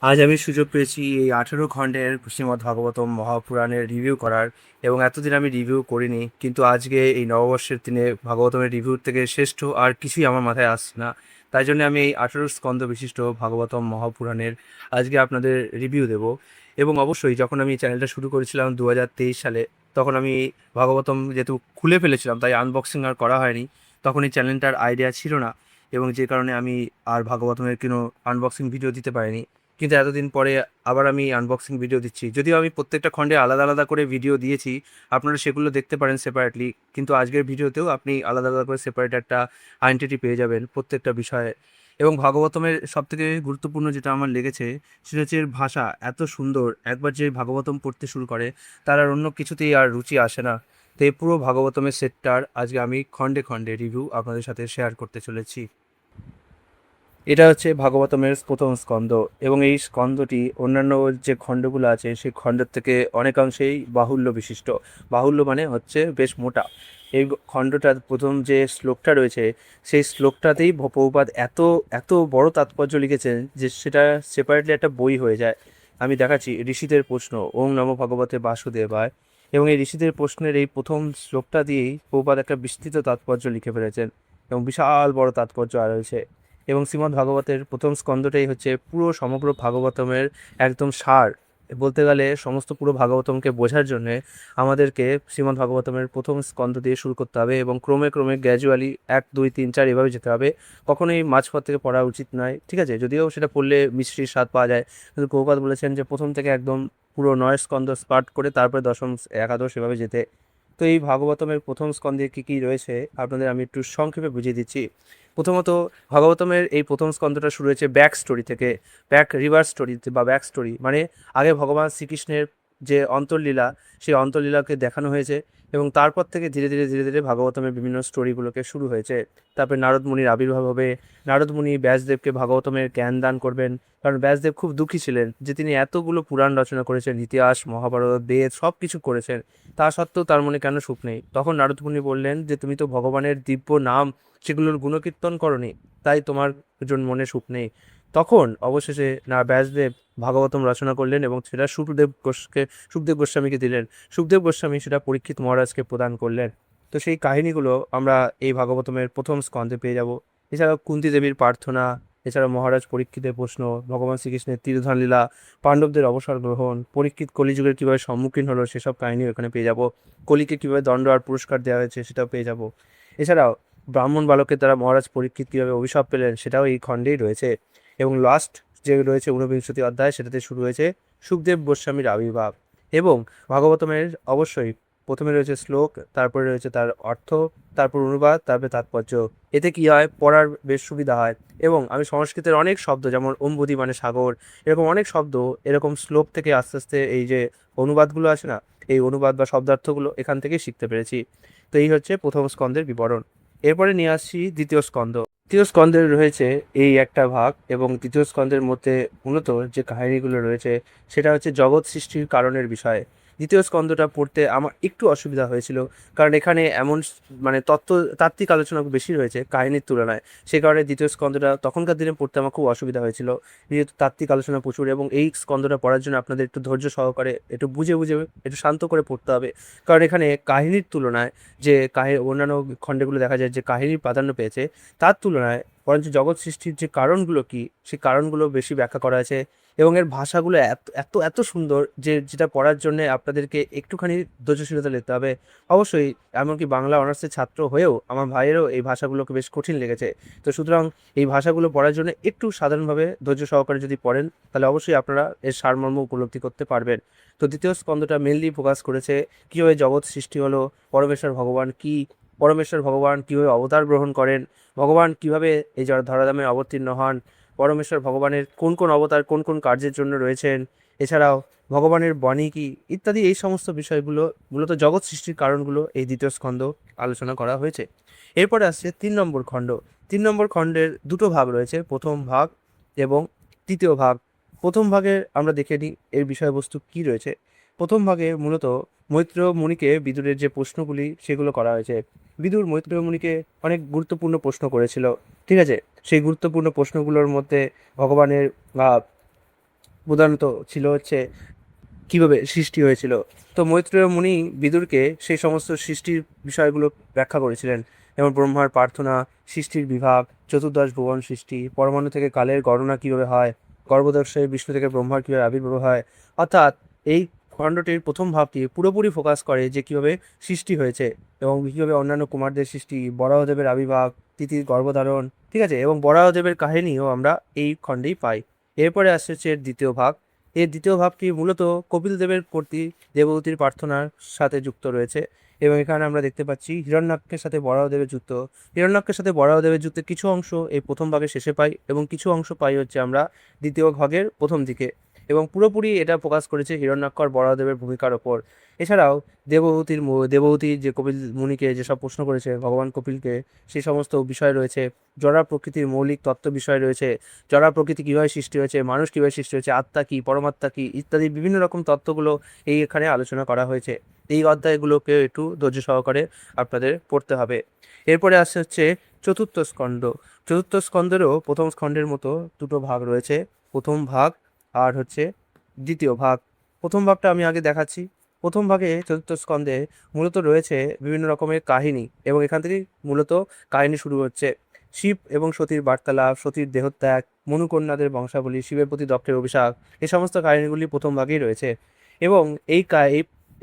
আজ আমি সুযোগ পেয়েছি এই 18 খণ্ডের শ্রীমদ্ ভাগবতম মহাপুরাণের রিভিউ করার। এবং এতদিন আমি রিভিউ করিনি, কিন্তু আজকে এই নববর্ষের দিনে ভাগবতমের রিভিউর থেকে শ্রেষ্ঠ আর কিছুই আমার মাথায় আসছে না। তাই জন্য আমি এই 18 স্কন্ধ বিশিষ্ট ভাগবতম মহাপুরাণের আজকে আপনাদের রিভিউ দেব। এবং অবশ্যই যখন আমি এই চ্যানেলটা শুরু করেছিলাম 2023 সালে, তখন আমি ভাগবতম যেহেতু খুলে ফেলেছিলাম তাই আনবক্সিং আর করা হয়নি। তখন এই চ্যানেলটার আইডিয়া ছিল না, এবং যে কারণে আমি আর ভাগবতমের কোনো আনবক্সিং ভিডিও দিতে পারিনি। কিন্তু এতদিন পরে আবার আমি আনবক্সিং ভিডিও দিচ্ছি, যদিও আমি প্রত্যেকটা খণ্ডে আলাদা আলাদা করে ভিডিও দিয়েছি। আপনারা সেগুলো দেখতে পারেন সেপারেটলি, কিন্তু আজকের ভিডিওতেও আপনি আলাদা আলাদা করে সেপারেট একটা আইডেন্টিটি পেয়ে যাবেন প্রত্যেকটা বিষয়ে। এবং ভাগবতমের সবথেকে গুরুত্বপূর্ণ যেটা আমার লেগেছে সেটা হচ্ছে এর ভাষা এত সুন্দর। একবার যে ভাগবতম পড়তে শুরু করে তার আর অন্য কিছুতেই আর রুচি আসে না। তো এই পুরো ভাগবতমের সেটটার আজকে আমি খণ্ডে খণ্ডে রিভিউ আপনাদের সাথে শেয়ার করতে চলেছি। এটা হচ্ছে ভাগবতমের প্রথম স্কন্ধ, এবং এই স্কন্ধটি অন্যান্য যে খণ্ডগুলো আছে সেই খণ্ডের থেকে অনেকাংশেই বাহুল্য বিশিষ্ট। বাহুল্য মানে হচ্ছে বেশ মোটা। এই খণ্ডটার প্রথম যে শ্লোকটা রয়েছে সেই শ্লোকটাতেই প্রভুপাদ এত এত বড় তাৎপর্য লিখেছেন যে সেটা সেপারেটলি একটা বই হয়ে যায়। আমি দেখাচ্ছি ঋষিদের প্রশ্ন, ওং নমো ভগবতে বাসুদেবায়। এবং এই ঋষিদের প্রশ্নের এই প্রথম শ্লোকটা দিয়েই প্রভুপাদ একটা বিস্তৃত তাৎপর্য লিখে ফেলেছেন, এবং বিশাল বড় তাৎপর্য আর রয়েছে। এবং শ্রীমদ্ ভাগবতের প্রথম স্কন্ধটাই হচ্ছে পুরো সমগ্র ভাগবতমের একদম সার। বলতে গেলে সমস্ত পুরো ভাগবতমকে বোঝার জন্য আমাদেরকে শ্রীমদ্ ভাগবতমের প্রথম স্কন্ধ দিয়ে শুরু করতে হবে, এবং ক্রমে ক্রমে গ্র্যাজুয়ালি 1 2 3 4 এভাবে যেতে হবে। কখনোই মাঝপথ থেকে পড়া উচিত নয়, ঠিক আছে? যদিও সেটা পড়লে মিষ্টির স্বাদ পাওয়া যায়, কিন্তু প্রভুপাদ বলেছেন যে প্রথম থেকে একদম পুরো 9 স্কন্ধ স্টার্ট করে তারপরে দশম একাদশ এভাবে যেতে। তো এই ভাগবতমের প্রথম স্কন্ধে কী কী রয়েছে আপনাদের আমি একটু সংক্ষেপে বুঝিয়ে দিচ্ছি। প্রথমত, ভাগবতমের এই প্রথম স্কন্ধটা শুরু হয়েছে ব্যাক স্টোরি থেকে। ব্যাক রিভার্স স্টোরি বা ব্যাক স্টোরি মানে আগে ভগবান শ্রীকৃষ্ণের যে অন্তর্লীলা, সেই অন্তর্লীলাকে দেখানো হয়েছে, এবং তারপর থেকে ধীরে ধীরে ধীরে ধীরে ভাগবতমের বিভিন্ন স্টোরিগুলোকে শুরু হয়েছে। তারপরে নারদ মুনির আবির্ভাব হবে। নারদ মুনি ব্যাসদেবকে ভাগবতমের জ্ঞান দান করবেন, কারণ ব্যাসদেব খুব দুঃখী ছিলেন যে তিনি এতগুলো পুরাণ রচনা করেছেন, ইতিহাস মহাভারত বেদ সব কিছু করেছেন, তা সত্ত্বেও তার মনে কেন সুখ নেই। তখন নারদ মুনি বললেন যে তুমি তো ভগবানের দিব্য নাম সেগুলোর গুণকীর্তন করনি, তাই তোমার জন্য মনে সুখ নেই। তখন অবশেষে না ব্যাসদেব ভাগবতম রচনা করলেন, এবং সেটা সুখদেব গোস্বামীকে দিলেন। সুখদেব গোস্বামী সেটা পরীক্ষিত মহারাজকে প্রদান করলেন। তো সেই কাহিনীগুলো আমরা এই ভাগবতমের প্রথম স্কন্ধে পেয়ে যাব। এছাড়াও কুন্তী দেবীর প্রার্থনা, এছাড়া মহারাজ পরীক্ষিতের প্রশ্ন, ভগবান শ্রীকৃষ্ণের তীর্থধান লীলা, পাণ্ডবদের অবসর গ্রহণ, পরীক্ষিত কলিযুগের কীভাবে সম্মুখীন হলো সেসব কাহিনীও এখানে পেয়ে যাব। কলিকে কীভাবে দণ্ড আর পুরস্কার দেওয়া হয়েছে সেটাও পেয়ে যাব। এছাড়াও ব্রাহ্মণ বালকের দ্বারা মহারাজ পরীক্ষিত কীভাবে অভিশাপ পেলেন সেটাও এই খণ্ডেই রয়েছে। এবং লাস্ট যে রয়েছে 49 অধ্যায়, সেটাতে শুরু হয়েছে সুখদেব গোস্বামীর আবির্ভাব। এবং ভাগবতমের অবশ্যই প্রথমে রয়েছে শ্লোক, তারপরে রয়েছে তার অর্থ, তারপর অনুবাদ, তারপরে তাৎপর্য। এতে কি হয়, পড়ার বেশ সুবিধা হয়। এবং আমি সংস্কৃতের অনেক শব্দ, যেমন অম্বুদি মানে সাগর, এরকম অনেক শব্দ এরকম শ্লোক থেকে আস্তে আস্তে এই যে অনুবাদগুলো আছে না, এই অনুবাদ বা শব্দার্থগুলো এখান থেকেই শিখতে পেরেছি। তো এই হচ্ছে প্রথম স্কন্ধের বিবরণ। এরপরে নিয়ে আসছি দ্বিতীয় স্কন্ধ। দ্বিতীয় স্কন্ধের রয়েছে এই একটা ভাগ, এবং দ্বিতীয় স্কন্ধের মধ্যে মূলত যে কাহিনীগুলো রয়েছে সেটা হচ্ছে জগৎ সৃষ্টির কারণের বিষয়ে। দ্বিতীয় স্কন্ধটা পড়তে আমার একটু অসুবিধা হয়েছিল, কারণ এখানে এমন মানে তাত্ত্বিক আলোচনা বেশি রয়েছে কাহিনীর তুলনায়। সে কারণে দ্বিতীয় স্কন্ধটা তখনকার দিনে পড়তে আমার খুব অসুবিধা হয়েছিল, যেহেতু তাত্ত্বিক আলোচনা প্রচুর। এবং এই স্কন্ধটা পড়ার জন্য আপনাদের একটু ধৈর্য সহকারে, একটু বুঝে বুঝে, একটু শান্ত করে পড়তে হবে। কারণ এখানে কাহিনীর তুলনায় যে অন্যান্য খণ্ডগুলো দেখা যায় যে কাহিনীর প্রাধান্য পেয়েছে, তার তুলনায় বরঞ্চ জগৎ সৃষ্টির যে কারণগুলো কি সেই কারণগুলো বেশি ব্যাখ্যা করা আছে। এবং এর ভাষাগুলো এত এত এত সুন্দর যে যেটা পড়ার জন্য আপনাদেরকে একটুখানি ধৈর্যশীলতা নিতে হবে। অবশ্যই এমনকি বাংলা অনার্সের ছাত্র হয়েও আমার ভাইয়েরও এই ভাষাগুলোকে বেশ কঠিন লেগেছে। তো সুতরাং এই ভাষাগুলো পড়ার জন্য একটু সাধারণভাবে ধৈর্য সহকারে যদি পড়েন, তাহলে অবশ্যই আপনারা এর সারমর্ম উপলব্ধি করতে পারবেন। তো দ্বিতীয় স্কন্ধটা মেনলি ফোকাস করেছে কীভাবে জগৎ সৃষ্টি হলো, পরমেশ্বর ভগবান কি, পরমেশ্বর ভগবান কীভাবে অবতার গ্রহণ করেন, ভগবান কিভাবে এই ধরাধামে অবতীর্ণ হন, পরমেশ্বর ভগবানের কোন কোন অবতার কোন কোন কার্যের জন্য রয়েছেন, এছাড়াও ভগবানের বাণী কি ইত্যাদি, এই সমস্ত বিষয়গুলো মূলত জগৎ সৃষ্টির কারণগুলো এই দ্বিতীয় স্কন্ধ আলোচনা করা হয়েছে। এরপরে আসছে 3 নম্বর খণ্ড। 3 নম্বর খণ্ডের দুটো ভাগ রয়েছে, প্রথম ভাগ এবং তৃতীয় ভাগ। প্রথম ভাগে আমরা দেখে নিই এর বিষয়বস্তু কি রয়েছে। প্রথম ভাগে মূলত মৈত্রেয় মুনিকে বিদুরের যে প্রশ্নগুলি সেগুলো করা হয়েছে। বিদুর মৈত্রেয় মুনিকে অনেক গুরুত্বপূর্ণ প্রশ্ন করেছিল, ঠিক আছে? সেই গুরুত্বপূর্ণ প্রশ্নগুলোর মধ্যে ভগবানের বা প্রধানত ছিল হচ্ছে কিভাবে সৃষ্টি হয়েছিল। তো মৈত্রেয় মুনি বিদুরকে সেই সমস্ত সৃষ্টির বিষয়গুলো ব্যাখ্যা করেছিলেন, যেমন ব্রহ্মার প্রার্থনা, সৃষ্টির বিভাগ, চতুর্দশ ভুবন সৃষ্টি, পরমাণু থেকে কালের গণনা কীভাবে হয়, গর্ভদর্শয়ে বিষ্ণু থেকে ব্রহ্মার কীভাবে আবির্ভাব হয়। অর্থাৎ এই খণ্ডটির প্রথম ভাবটি পুরোপুরি ফোকাস করে যে কীভাবে সৃষ্টি হয়েছে এবং কীভাবে অন্যান্য কুমারদের সৃষ্টি, বরাহদেবের আবির্ভাব, তিথির গর্ভধারণ, ঠিক আছে, এবং বরাহদেবের কাহিনীও আমরা এই খণ্ডেই পাই। এরপরে আসছে হচ্ছে এর দ্বিতীয় ভাগ। এর দ্বিতীয় ভাগটি মূলত কপিল দেবের প্রতি দেবহূতির প্রার্থনার সাথে যুক্ত রয়েছে, এবং এখানে আমরা দেখতে পাচ্ছি হিরণ্যাক্ষের সাথে বরাহদেবের যুক্ত। হিরণ্যাক্ষের সাথে বরাহদেবের যুক্ত কিছু অংশ এই প্রথম ভাগের শেষে পাই, এবং কিছু অংশ পাই হচ্ছে আমরা দ্বিতীয় ভাগের প্রথম দিকে, এবং পুরোপুরি এটা ফোকাস করেছে হিরণ্যাক্ষ আর বরাহদেবের ভূমিকার ওপর। এছাড়াও দেবহূতি যে কপিল মুনিকে যেসব প্রশ্ন করেছে ভগবান কপিলকে, সেই সমস্ত বিষয় রয়েছে। জড়া প্রকৃতির মৌলিক তত্ত্ব বিষয় রয়েছে, জড়া প্রকৃতি কীভাবে সৃষ্টি হয়েছে, মানুষ কীভাবে সৃষ্টি হয়েছে, আত্মা কী, পরমাত্মা কী ইত্যাদি বিভিন্ন রকম তত্ত্বগুলো এই এখানে আলোচনা করা হয়েছে। এই অধ্যায়গুলোকে একটু ধৈর্য সহকারে আপনাদের পড়তে হবে। এরপরে আসছে হচ্ছে চতুর্থ স্কন্দ। চতুর্থ স্কন্দেরও প্রথম স্কন্দের মতো দুটো ভাগ রয়েছে, প্রথম ভাগ আর হচ্ছে দ্বিতীয় ভাগ। প্রথম ভাগটা আমি আগে দেখাচ্ছি। প্রথম ভাগে চতুর্থ স্কন্ধে মূলত রয়েছে বিভিন্ন রকমের কাহিনী, এবং এখান থেকেই মূলত কাহিনী শুরু হচ্ছে। শিব এবং সতীর বার্তালাপ, সতীর দেহত্যাগ, মনুকন্যাদের বংশাবলী, শিবের প্রতি দক্ষের অভিশাপ, এই সমস্ত কাহিনীগুলি প্রথম ভাগেই রয়েছে। এবং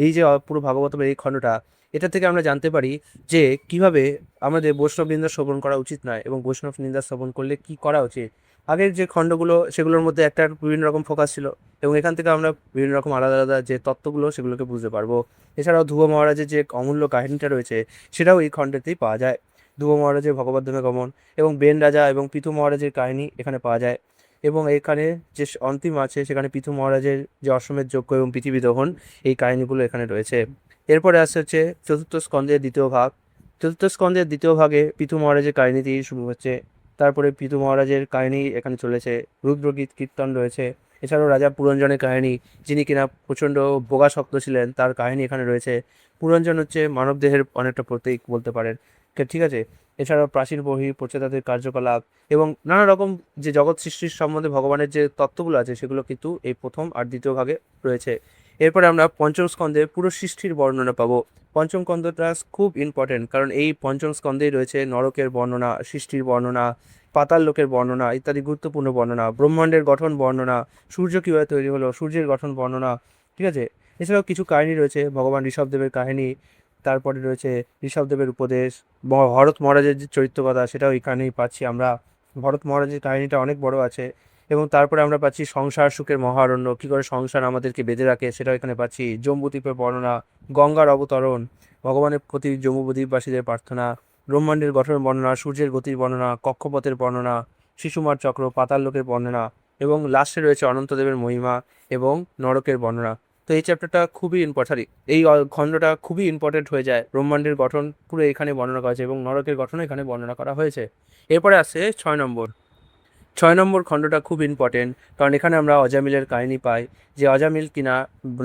এই যে পুরো ভাগবতের এই খণ্ডটা, এটা থেকে আমরা জানতে পারি যে কিভাবে আমাদের বৈষ্ণব নিন্দা শ্রবণ করা উচিত নয়, এবং বৈষ্ণব নিন্দা শ্রবণ করলে কি করা উচিত। আগের যে খণ্ডগুলো সেগুলোর মধ্যে একটা বিভিন্ন রকম ফোকাস ছিল, এবং এখান থেকে আমরা বিভিন্ন রকম আলাদা আলাদা যে তত্ত্বগুলো সেগুলোকে বুঝতে পারবো। এছাড়াও ধ্রুব মহারাজের যে অমূল্য কাহিনীটা রয়েছে সেটাও এই খণ্ডেতেই পাওয়া যায়। ধ্রুব মহারাজের ভগবদ্ধামে গমন এবং বেন রাজা এবং পিতু মহারাজের কাহিনী এখানে পাওয়া যায়। এবং এখানে যে অন্তিম আছে সেখানে পিতু মহারাজের যে অশ্বমেধ যজ্ঞ এবং পৃথিবী দহন, এই কাহিনীগুলো এখানে রয়েছে। এরপরে আসছে হচ্ছে চতুর্থ স্কন্ধের দ্বিতীয় ভাগ। চতুর্থ স্কন্ধের দ্বিতীয় ভাগে পিতু মহারাজের কাহিনী দিয়ে শুরু হচ্ছে। তারপরে পিতু মহারাজের কাহিনী এখানে চলেছে, রুদ্রগীত কীর্তন রয়েছে। এছাড়াও রাজা পুরঞ্জনের কাহিনী, যিনি কিনা প্রচণ্ড ভোগাসক্ত ছিলেন, তার কাহিনী এখানে রয়েছে। পুরঞ্জন হচ্ছে মানবদেহের অনেকটা প্রতীক বলতে পারেন, ঠিক আছে। এছাড়াও প্রাচীন বহি প্রচেতাদের কার্যকলাপ এবং নানা রকম যে জগৎ সৃষ্টির সম্বন্ধে ভগবানের যে তত্ত্বগুলো আছে সেগুলো কিন্তু এই প্রথম আর দ্বিতীয় ভাগে রয়েছে। এরপরে আমরা পঞ্চম স্কন্ধে পুরো সৃষ্টির বর্ণনা পাবো। পঞ্চম স্কন্ধটা খুব ইম্পর্টেন্ট, কারণ এই পঞ্চম স্কন্ধেই রয়েছে নরকের বর্ণনা, সৃষ্টির বর্ণনা, পাতাল লোকের বর্ণনা ইত্যাদি গুরুত্বপূর্ণ বর্ণনা, ব্রহ্মাণ্ডের গঠন বর্ণনা, সূর্য কীভাবে তৈরি হলো, সূর্যের গঠন বর্ণনা, ঠিক আছে। এছাড়াও কিছু কাহিনী রয়েছে ভগবান ঋষভদেবের কাহিনী, তারপরে রয়েছে ঋষভদেবের উপদেশ, ভরত মহারাজের যে চরিত্র কথা সেটাও এখানেই পাচ্ছি আমরা। ভরত মহারাজের কাহিনীটা অনেক বড় আছে। এবং তারপরে আমরা পাচ্ছি সংসার সুখের মহারণ্য, কী করে সংসার আমাদেরকে বেঁধে রাখে সেটাও এখানে পাচ্ছি। জম্বুদ্বীপের বর্ণনা, গঙ্গার অবতরণ, ভগবানের প্রতি জম্বুদ্বীপবাসীদের প্রার্থনা, ব্রহ্মাণ্ডের গঠন বর্ণনা, সূর্যের গতির বর্ণনা, কক্ষপথের বর্ণনা, শিশুমার চক্র, পাতাল লোকের বর্ণনা, এবং লাস্টে রয়েছে অনন্তদেবের মহিমা এবং নরকের বর্ণনা। তো এই চ্যাপ্টারটা খুবই ইম্পর্টেন্ট, এই খণ্ডটা খুবই ইম্পর্টেন্ট হয়ে যায়। ব্রহ্মাণ্ডের গঠন পুরো এখানে বর্ণনা করা হয়েছে এবং নরকের গঠনও এখানে বর্ণনা করা হয়েছে। এরপরে আসছে 6 নম্বর। 6 নম্বর খণ্ডটা খুব ইম্পর্টেন্ট, কারণ এখানে আমরা অজামিলের কাহিনী পাই, যে অজামিল কিনা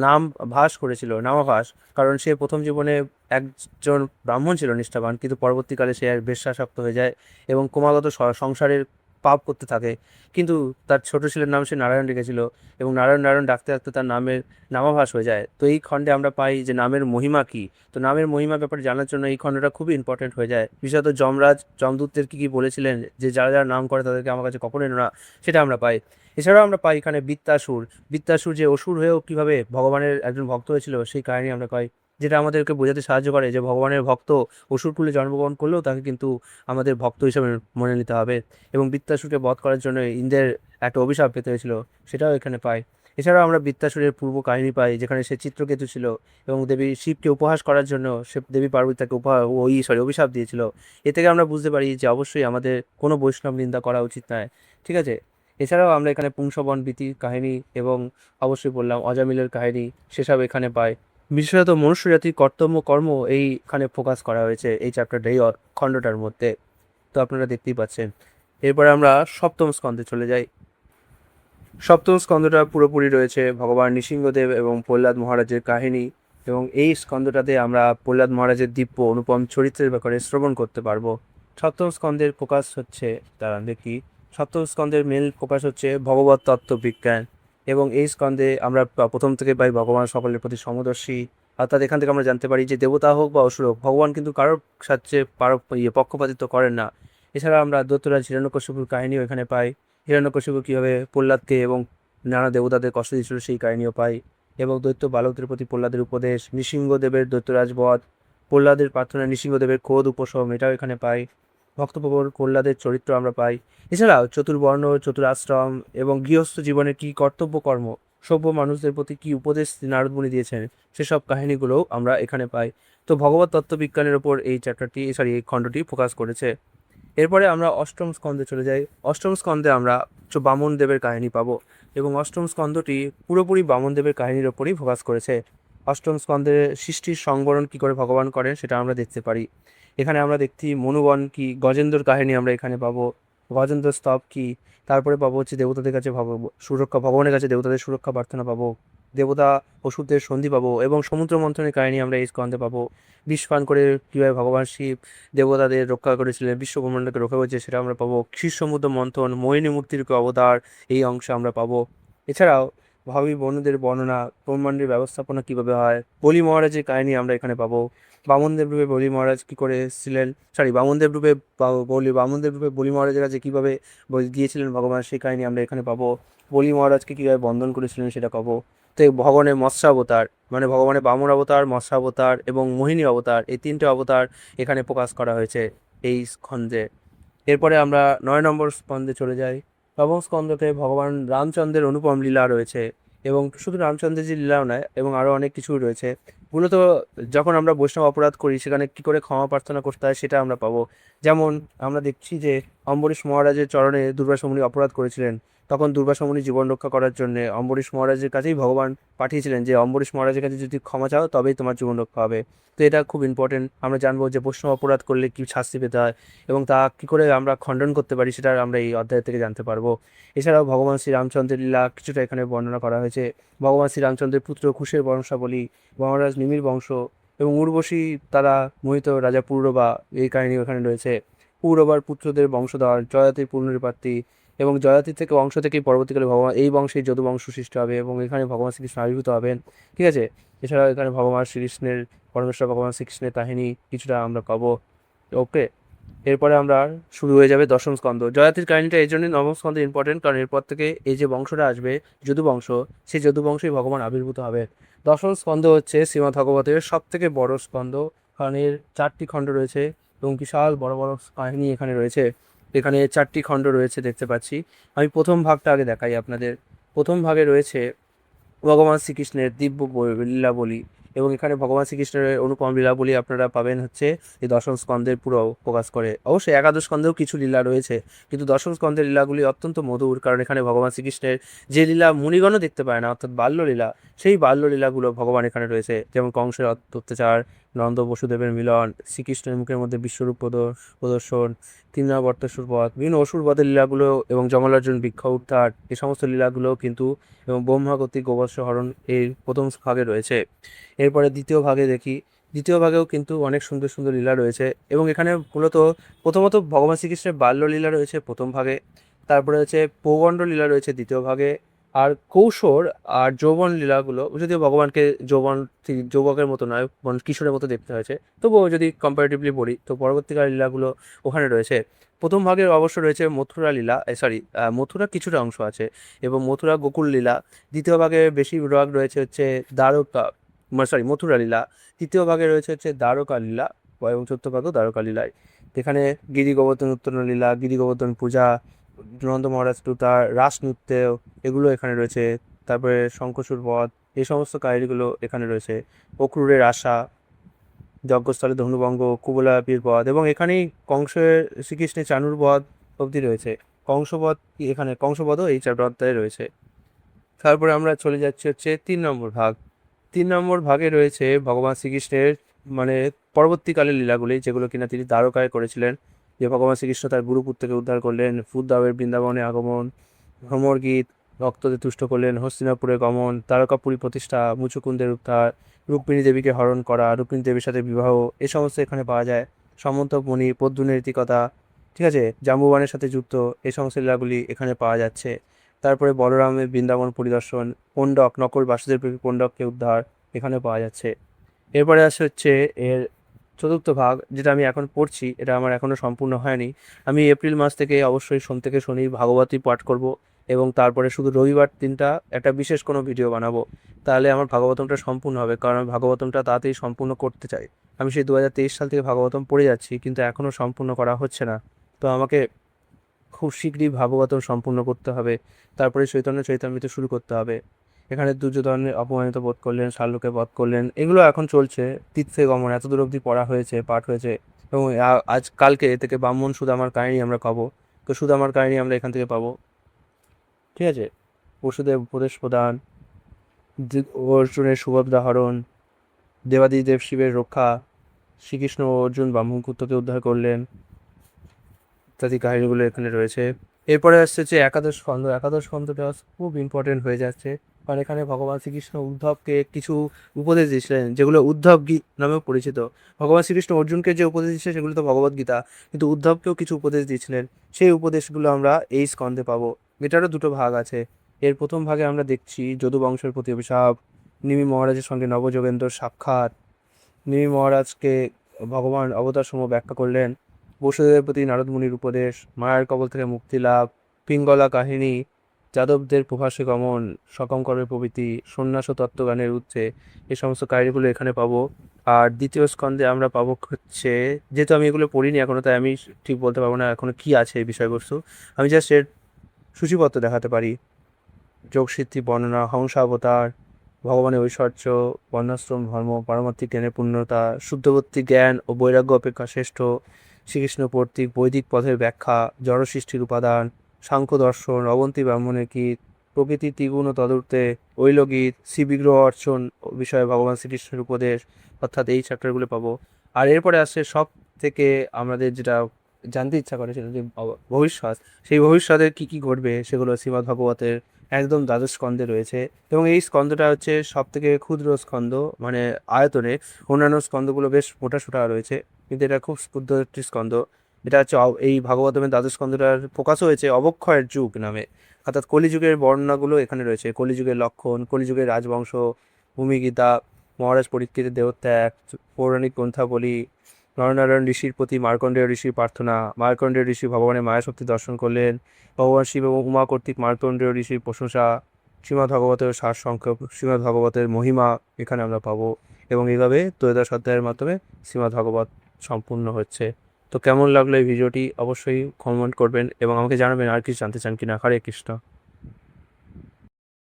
নাম ভাস করেছিল, নামাভাস, কারণ সে প্রথম জীবনে একজন ব্রাহ্মণ ছিল নিষ্ঠাবান, কিন্তু পরবর্তীকালে সে এক বেশ্যাসক্ত হয়ে যায় এবং ক্রমাগত সংসারের পাপ করতে থাকে। কিন্তু তার ছোট ছেলের নাম সে নারায়ণ রেখেছিল, এবং নারায়ণ নারায়ণ ডাকতে ডাকতে তার নামের নামাভাস হয়ে যায়। তো এই খণ্ডে আমরা পাই যে নামের মহিমা কী। তো নামের মহিমা ব্যাপারে জানার জন্য এই খণ্ডটা খুবই ইম্পর্টেন্ট হয়ে যায়। বিশেষত যমরাজ যমদূতদের কী বলেছিলেন যে যারা যারা নাম করে তাদেরকে আমার কাছে কখনোই এনো না, সেটা আমরা পাই। এছাড়াও আমরা পাই এখানে বৃত্তাসুর। বৃত্তাসুর যে অসুর হয়েও কীভাবে ভগবানের একজন ভক্ত হয়েছিল সেই কাহিনী আমরা পাই, যেটা আমাদেরকে বোঝাতে সাহায্য করে যে ভগবানের ভক্ত অসুরকুলে জন্মগ্রহণ করলেও তাকে কিন্তু আমাদের ভক্ত হিসেবে মনে নিতে হবে। এবং বৃত্তাসুরকে বধ করার জন্য ইন্দ্রের একটা অভিশাপ পেতে হয়েছিল, সেটাও এখানে পাই। এছাড়াও আমরা বৃত্তাসুরের পূর্ব কাহিনী পাই, যেখানে সে চিত্রকেতু ছিল এবং দেবী শিবকে উপহাস করার জন্য সে দেবী পার্বতী তাকে অভিশাপ দিয়েছিল। এ থেকে আমরা বুঝতে পারি যে অবশ্যই আমাদের কোনো বৈষ্ণব নিন্দা করা উচিত নয়, ঠিক আছে। এছাড়াও আমরা এখানে পুংসবন বীতির কাহিনী এবং অবশ্যই বললাম অজামিলের কাহিনী সেসব এখানে পাই। বিশেষত মনুষ্য জাতির কর্তব্য কর্ম এইখানে ফোকাস করা হয়েছে এই চ্যাপ্টারটা, এই খণ্ডটার মধ্যে। তো আপনারা দেখতেই পাচ্ছেন। এরপরে আমরা সপ্তম স্কন্ধে চলে যাই। সপ্তম স্কন্ধটা পুরোপুরি রয়েছে ভগবান নৃসিংহদেব এবং প্রহ্লাদ মহারাজের কাহিনী, এবং এই স্কন্ধটাতে আমরা প্রহ্লাদ মহারাজের দিব্য অনুপম চরিত্রের ব্যাপারে শ্রবণ করতে পারবো। সপ্তম স্কন্ধের ফোকাস হচ্ছে, দাঁড়ান দেখি, সপ্তম স্কন্ধের মেন ফোকাস হচ্ছে ভগবত তত্ত্ব বিজ্ঞান। এবং এই স্কন্ধে আমরা প্রথম থেকে পাই ভগবান সকলের প্রতি সমদর্শী, অর্থাৎ এখান থেকে আমরা জানতে পারি যে দেবতা হোক বা অসুর হোক, ভগবান কিন্তু কারোর সাথে পক্ষপাতিত্ব করেন না। এছাড়া আমরা দৈত্যরাজ হিরণ্যকশিপুর কাহিনীও এখানে পাই। হিরণ্যকশিপু কীভাবে প্রহ্লাদকে এবং নানা দেবতাদের কষ্ট দিয়েছিল সেই কাহিনীও পাই। এবং দৈত্য বালকদের প্রতি প্রহ্লাদের উপদেশ, নৃসিংহদেবের দৈত্যরাজ বধ, প্রহ্লাদের প্রার্থনা, নৃসিংহদেবের ক্রোধ উপশম, এটাও এখানে পাই। ভক্তপ্রবর প্রহ্লাদের চরিত্র আমরা পাই। এছাড়াও চতুর্বর্ণ, চতুরাশ্রম এবং গৃহস্থ জীবনে কী কর্তব্য কর্ম, সভ্য মানুষদের প্রতি কী উপদেশ নারদমুনি দিয়েছেন, সেসব কাহিনীগুলোও আমরা এখানে পাই। তো ভগবত তত্ত্ববিজ্ঞানের ওপর এই এই খণ্ডটি ফোকাস করেছে। এরপরে আমরা অষ্টম স্কন্ধে চলে যাই। অষ্টম স্কন্ধে আমরা বামন দেবের কাহিনী পাবো এবং অষ্টম স্কন্ধটি পুরোপুরি বামন দেবের কাহিনীর ওপরই ফোকাস করেছে। অষ্টম স্কন্ধে সৃষ্টির সংবরণ কী করে ভগবান করেন সেটা আমরা দেখতে পারি। এখানে আমরা দেখছি মনুবন কি, গজেন্দ্রর কাহিনী আমরা এখানে পাবো, গজেন্দ্র স্তব কি, তারপরে পাবো হচ্ছে দেবতাদের কাছে সুরক্ষা, ভগবানের কাছে দেবতাদের সুরক্ষা প্রার্থনা পাবো, দেবতা অসুরদের সন্ধি পাবো এবং সমুদ্র মন্থনের কাহিনী আমরা এই স্কন্ধে পাবো। বিষ পান করে কীভাবে ভগবান শিব দেবতাদের রক্ষা করেছিলেন, বিশ্বব্রহ্মাণ্ডকে রক্ষা করেছে সেটা আমরা পাবো। ক্ষীর সমুদ্র মন্থন, মোহিনী মূর্তির অবতার, এই অংশে আমরা পাবো। এছাড়াও ভাবী বনুদের বর্ণনা, ব্রহ্মাণ্ডের ব্যবস্থাপনা কীভাবে হয়, বলি মহারাজের কাহিনী আমরা এখানে পাবো। বামনদেব রূপে বলি মহারাজ কী করে ছিলেন, বামনদেব রূপে বলি মহারাজের কাছে কীভাবে গিয়েছিলেন ভগবান, সেই কাহিনী আমরা এখানে পাবো। বলি মহারাজকে কীভাবে বন্ধন করেছিলেন সেটা পাবো। তো ভগবানের মৎস্যাবতার, মানে ভগবানের বামন অবতার, মৎস্যাবতার এবং মোহিনী অবতার, এই তিনটে অবতার এখানে প্রকাশ করা হয়েছে এই স্কন্ধে। এরপরে আমরা 9 নম্বর স্কন্ধে চলে যাই। নবম স্কন্ধতে ভগবান রামচন্দ্রের অনুপম লীলা রয়েছে এবং শুধু রামচন্দ্রের যে লীলাও নয় এবং আরও অনেক কিছু রয়েছে। মূলত যখন আমরা বৈষ্ণব অপরাধ করি সেখানে কী করে ক্ষমা প্রার্থনা করতে হয় সেটা আমরা পাবো। যেমন আমরা দেখছি যে অম্বরীশ মহারাজের চরণে দুর্বাসা মুনি অপরাধ করেছিলেন, তখন দুর্বাসা মুনি জীবন রক্ষা করার জন্য অম্বরীশ মহারাজের কাছেই ভগবান পাঠিয়েছিলেন যে অম্বরীশ মহারাজের কাছে যদি ক্ষমা চাও তবেই তোমার জীবন রক্ষা হবে। তো এটা খুব ইম্পর্টেন্ট। আমরা জানবো যে বৈষ্ণব অপরাধ করলে কী শাস্তি পেতে হয় এবং তা কী করে আমরা খণ্ডন করতে পারি সেটা আমরা এই অধ্যায় থেকে জানতে পারবো। এছাড়াও ভগবান শ্রীরামচন্দ্রের লীলা কিছুটা এখানে বর্ণনা করা হয়েছে। ভগবান শ্রীরামচন্দ্রের পুত্র কুশের বংশাবলী, মহারাজ নিমির বংশ এবং উর্বশী তারা মোহিত রাজা পূর্ববা, এই কাহিনী এখানে রয়েছে। পূর্ববার পুত্রদের বংশধর, জয়াতির পুনরুৎপত্তি এবং জয়াতির থেকে বংশ থেকেই পরবর্তীকালে ভগবান এই বংশেই যদুবংশ সৃষ্টি হবে এবং এখানে ভগবান শ্রীকৃষ্ণ আবির্ভূত হবেন। ঠিক আছে, এছাড়াও এখানে ভগবান শ্রীকৃষ্ণের, পরমেশ্বর ভগবান শ্রীকৃষ্ণের কাহিনী কিছুটা আমরা পাবো। ওকে, এরপরে আমরা শুরু হয়ে যাবে দশম স্কন্ধ। জয়াতির কাহিনীটা এই জন্যই নবম স্কন্ধ ইম্পর্টেন্ট, কারণ এরপর থেকে এই যে বংশটা আসবে যদুবংশ, সেই যদুবংশেই ভগবান আবির্ভূত হবে। দশম স্কন্ধ হচ্ছে শ্রীমদ্ ভাগবতের সব থেকে বড় স্কন্ধ, কারণ এর 4টি খণ্ড রয়েছে এবং বিশাল বড় বড় কাহিনী এখানে রয়েছে। এখানে 4টি খণ্ড রয়েছে দেখতে পাচ্ছি। আমি প্রথম ভাগটা আগে দেখাই আপনাদের। প্রথম ভাগে রয়েছে ভগবান শ্রীকৃষ্ণের দিব্য লীলাবলী এবং এখানে ভগবান শ্রীকৃষ্ণের অনুপম লীলাবলী আপনারা পাবেন হচ্ছে এই দশম স্কন্ধের পুরো প্রকাশ করে। অবশ্যই একাদশ স্কন্ধেও কিছু লীলা রয়েছে, কিন্তু দশম স্কন্ধের লীলাগুলি অত্যন্ত মধুর, কারণ এখানে ভগবান শ্রীকৃষ্ণের যে লীলা মুনিগণও দেখতে পায় না, অর্থাৎ বাল্যলীলা, সেই বাল্যলীলাগুলো ভগবান এখানে রয়েছে। যেমন কংসের অত্যাচার, নন্দ বসুদেবের মিলন, শ্রীকৃষ্ণের মুখের মধ্যে বিশ্বরূপ প্রদর্শন, তৃণাবর্তেশ্বর পথ, বিভিন্ন অসুর বধের লীলাগুলো এবং যমলার্জুন বৃক্ষ উদ্ধার, এই সমস্ত লীলাগুলো কিন্তু এবং ব্রহ্মা কর্তৃক গোবৎস হরণ এই প্রথম ভাগে রয়েছে। এরপরে দ্বিতীয় ভাগে দেখি, দ্বিতীয় ভাগেও কিন্তু অনেক সুন্দর সুন্দর লীলা রয়েছে এবং এখানে মূলত প্রথমত ভগবান শ্রীকৃষ্ণের বাল্য লীলা রয়েছে প্রথম ভাগে, তারপরে হচ্ছে পৌগণ্ড লীলা রয়েছে দ্বিতীয় ভাগে, আর কৌশর আর যৌবন লীলাগুলো, যদিও ভগবানকে যৌবকের মতো নয়, কিশোরের মতো দেখতে হয়েছে, তবুও যদি কম্পারেটিভলি বলি তো পরবর্তীকার লীলাগুলো ওখানে রয়েছে। প্রথম ভাগের অবশ্য রয়েছে মথুরা লীলা, মথুরা কিছুটা অংশ আছে এবং মথুরা গোকুল লীলা। দ্বিতীয় ভাগে বেশি ভাগ রয়েছে হচ্ছে মথুরা লীলা। তৃতীয় ভাগে রয়েছে হচ্ছে দ্বারকা লীলা এবং চতুর্থ ভাগও দ্বারকা লীলায়। এখানে গিরি গোবর্ধন উত্তরণ লীলা, গিরি গোবর্ধন পূজা, নন্দ মহারাজ তার রাস নৃত্য, এগুলো এখানে রয়েছে। তারপরে শঙ্খচূড় বধ, এই সমস্ত কাহিনীগুলো এখানে রয়েছে। অক্রূরের আশা, যজ্ঞস্থলে ধনুভঙ্গ, কুবলাপির বধ এবং এখানেই শ্রীকৃষ্ণের চানুর বধ অবধি রয়েছে। কংসবধও এই অধ্যায়ে রয়েছে। তারপরে আমরা চলে যাচ্ছি হচ্ছে 3 নম্বর ভাগ। 3 নম্বর ভাগে রয়েছে ভগবান শ্রীকৃষ্ণের মানে পরবর্তীকালের লীলাগুলি, যেগুলো কিনা তিনি দ্বারকায় করেছিলেন। যে ভগবান শ্রীকৃষ্ণ তার গুরুপুত্রকে উদ্ধার করলেন, ফুদ্দাবের বৃন্দাবনে আগমন, ভ্রমর গীত, ভক্তদের তুষ্ট করলেন, হস্তিনাপুরে গমন, তারকাপুরী প্রতিষ্ঠা, মুচুকুন্দের উদ্ধার, রুক্মিণী দেবীকে হরণ করা, রুক্মিণী দেবীর সাথে বিবাহ, এ সমস্ত এখানে পাওয়া যায়। সমন্তক মণি, পদ্মুনের রীতিকথা, ঠিক আছে, জাম্বুবানের সাথে যুক্ত, এই সমস্ত লীলাগুলি এখানে পাওয়া যাচ্ছে। তারপরে বলরামের বৃন্দাবন পরিদর্শন, পণ্ডক নকল বাসুদেব পণ্ডককে উদ্ধার এখানে পাওয়া যাচ্ছে। এরপরে আসে হচ্ছে এর চতুর্থ ভাগ, যেটা আমি এখন পড়ছি, এটা আমার এখনো সম্পূর্ণ হয়নি। আমি এপ্রিল মাস থেকে অবশ্যই সোম থেকে শনি ভাগবতী পাঠ করব, এবং তারপরে শুধু রবিবার দিনটা একটা বিশেষ কোনো ভিডিও বানাবো। তাহলে আমার ভাগবতমটা সম্পূর্ণ হবে, কারণ আমি ভাগবতমটা তাড়াতাড়ি সম্পূর্ণ করতে চাই। আমি সেই 2023 সাল থেকে ভাগবতম পড়ে যাচ্ছি, কিন্তু এখনও সম্পূর্ণ করা হচ্ছে না। তো আমাকে খুব শীঘ্রই ভাগবতম সম্পূর্ণ করতে হবে। তারপরে চৈতন্য চৈতামৃত শুরু করতে হবে। এখানে দুর্যোধনের অপমানিত বোধ করলেন, শাল্যকে বধ করলেন, এগুলো এখন চলছে। তীর্থে গমন এতদূর অবধি পড়া হয়েছে, পাঠ হয়েছে। এবং আজ কালকে এ থেকে ব্রাহ্মণ সুদামার কাহিনী আমরা পাবো। তো সুদামার কাহিনী আমরা এখান থেকে পাবো। ঠিক আছে। বসুদেব উপদেশ প্রদান, অর্জুনের সুভদ্রা হরণ, দেবাদিদেব শিবের রক্ষা, শ্রীকৃষ্ণ ও অর্জুন ব্রাহ্মণকুত্তকে উদ্ধার করলেন, ইত্যাদি কাহিনীগুলো এখানে রয়েছে। এরপরে আসছে যে একাদশ স্কন্ধ। একাদশ স্কন্ধটা খুব ইম্পর্টেন্ট হয়ে যাচ্ছে, কারণ এখানে ভগবান শ্রীকৃষ্ণ উদ্ধবকে কিছু উপদেশ দিয়েছিলেন, যেগুলো উদ্ধব গীত নামেও পরিচিত। ভগবান শ্রীকৃষ্ণ অর্জুনকে যে উপদেশ দিয়েছিলেন সেগুলো তো ভগবদ গীতা, কিন্তু উদ্ধবকেও কিছু উপদেশ দিয়েছিলেন। সেই উপদেশগুলো আমরা এই স্কন্ধে পাবো। এটারও দুটো ভাগ আছে। এর প্রথম ভাগে আমরা দেখছি যদু বংশের প্রতি অভিশাপ, নিমি মহারাজের সঙ্গে নবযোগেন্দ্র সাক্ষাৎ, নিমি মহারাজকে ভগবান অবতার সমূহ ব্যাখ্যা করলেন, বসুদেবের প্রতি নারদ মুনির উপদেশ, মায়ের কবল থেকে মুক্তি লাভ, পিঙ্গলা কাহিনী, যাদবদের প্রভাসে গমন, সকঙ্করের প্রভৃতি, সন্ন্যাস ও তত্ত্বগানের উৎসে, এই সমস্ত কাহিনীগুলো এখানে পাবো। আর দ্বিতীয় স্কন্ধে আমরা পাবো হচ্ছে, যেহেতু আমি এগুলো পড়িনি এখনো, তাই আমি ঠিক বলতে পারবো না এখনো কি আছে এই বিষয়বস্তু। আমি জাস্ট এর সূচিপত্র দেখাতে পারি। যোগসিদ্ধি বর্ণনা, হংসাবতার, ভগবানের ঐশ্বর্য, বর্ণাশ্রম ধর্ম, পারমার্থিক জ্ঞানের পূর্ণতা, শুদ্ধবর্তী জ্ঞান ও বৈরাগ্য অপেক্ষা শ্রেষ্ঠ, শ্রীকৃষ্ণ কর্তৃক বৈদিক পথের ব্যাখ্যা, জড় সৃষ্টির উপাদান, সাংখ্য দর্শন, অবন্তী ব্রাহ্মণের গীত, প্রকৃতি ত্রিগুণ ও তদূর্তে, ঐলগীত, শ্রীবিগ্রহ অর্চন বিষয়ে ভগবান শ্রীকৃষ্ণের উপদেশ, অর্থাৎ এই চ্যাপ্টারগুলো পাবো। আর এরপরে আসছে সব থেকে আমাদের যেটা জানতে ইচ্ছা করে, সেটা যে ভবিষ্যৎ, সেই ভবিষ্যতে কি কি ঘটবে সেগুলো শ্রীমদ্ ভাগবতের একদম দ্বাদশ স্কন্ধে রয়েছে। এবং এই স্কন্ধটা হচ্ছে সব থেকে ক্ষুদ্র স্কন্ধ, মানে আয়তনে। অন্যান্য স্কন্ধগুলো বেশ মোটাসোটা রয়েছে, কিন্তু এটা খুব ক্ষুদ্র একটি স্কন্ধ। এটা হচ্ছে এই ভাগবতমের দ্বাদশ স্কন্ধটার প্রকাশ হয়েছে অবক্ষয়ের যুগ নামে, অর্থাৎ কলিযুগের বর্ণনাগুলো এখানে রয়েছে। কলিযুগের লক্ষণ, কলিযুগের রাজবংশ, ভূমিগীতা, মহারাজ পরীক্ষিতের দেহত্যাগ, পৌরাণিক গ্রন্থাবলী, নরনারায়ণ ঋষির প্রতি মার্কণ্ডেয় ঋষির প্রার্থনা, মার্কণ্ডেয় ঋষি ভগবানের মায়াশক্তি দর্শন করলেন, ভগবান শিব এবং উমা কর্তৃক মার্কণ্ডেয় ঋষির প্রশংসা, শ্রীমদ্ ভাগবতের সারসংক্ষেপ, শ্রীমদ্ ভাগবতের মহিমা এখানে আমরা পাবো। এবং এইভাবে ত্রয়োদশ অধ্যায়ের মাধ্যমে শ্রীমদ্ ভাগবত সম্পূর্ণ হচ্ছে। তো কেমন লাগলো এই ভিডিওটি অবশ্যই কমেন্ট করবেন এবং আমাকে জানাবেন আর কিছু জানতে চান কিনা। হরে কৃষ্ণ।